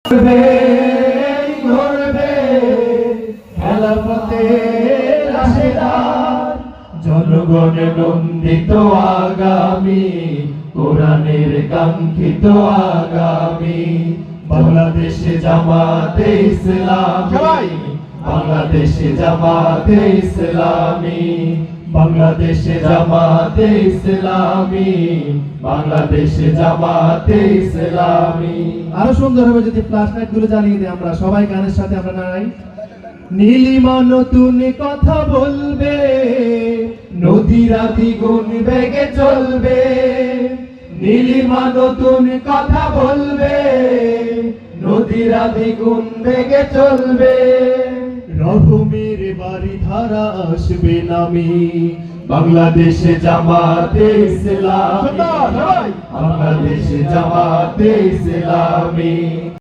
ঘুরবে খেলাফতে রাশেদার, জনগণে নন্দিত আগামী, কোরআনের কাঙ্ক্ষিত আগামী। বাংলাদেশে জামাতে ইসলামী, বাংলাদেশে জামাতে ইসলামী, বাংলাদেশে জামাতে ইসলামী, বাংলাদেশে জামাতে ইসলামী। আরো সুন্দর হবে যদি ফ্ল্যাশ লাইট গুলো জ্বালিয়ে দিই আমরা সবাই, গানের সাথে আমরা নাড়াই। নীলিমা নতুন কথা বলবে, নদীরা দ্বিগুণ বেগে চলবে, নীলিমা নতুন কথা বলবে, নদীরা দ্বিগুণ বেগে চলবে। রহমের বাড়ি ধারা আসবে নামি, বাংলাদেশে জামাতে ইসলামী, বাংলাদেশে জামাতে ইসলামী।